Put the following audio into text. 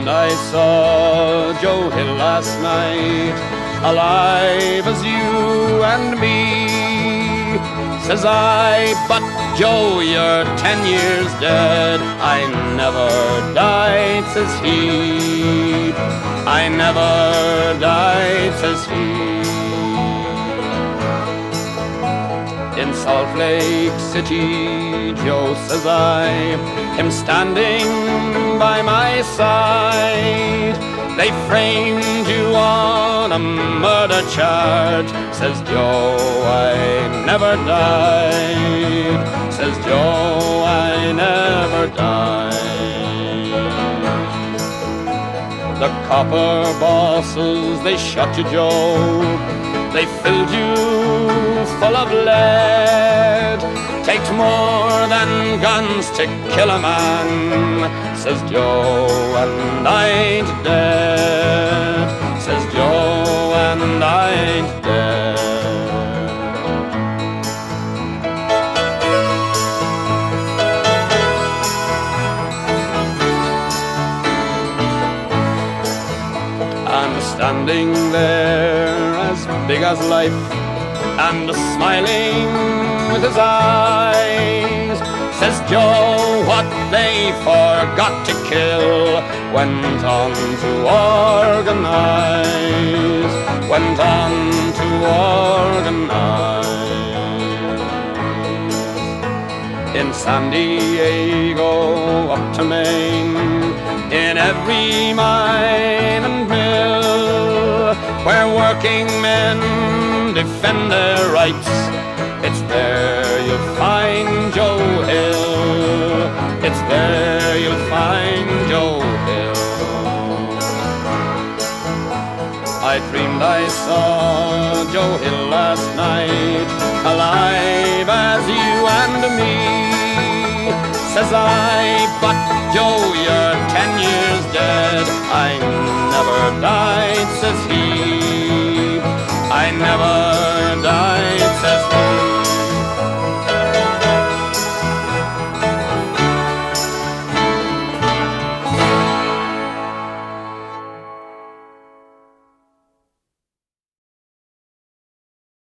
dreamed I saw Joe Hill last night, alive as you and me. Says I, but Joe, you're 10 years dead. I never died, says he. I never died, says he. In Salt Lake City, Joe, says I, him standing by my side. They framed you on a murder charge, says Joe, I never died, says Joe, I never died. The copper bosses, they shot you, Joe, they filled you full of lead. Takes more than guns to kill a man, says Joe, and I ain't dead, says Joe, and I ain't dead. And standing there as big as life, and smiling with his eyes, says Joe, what they forgot to kill went on to organize, went on to organize. In San Diego, up to Maine, in every mine and mill, where working men defend their rights, it's there you'll find Joe Hill. It's there you'll find Joe Hill. I dreamed I saw Joe Hill last night, alive as you and me. Says I, but Joe, you're 10 years dead. I never died, says he. I never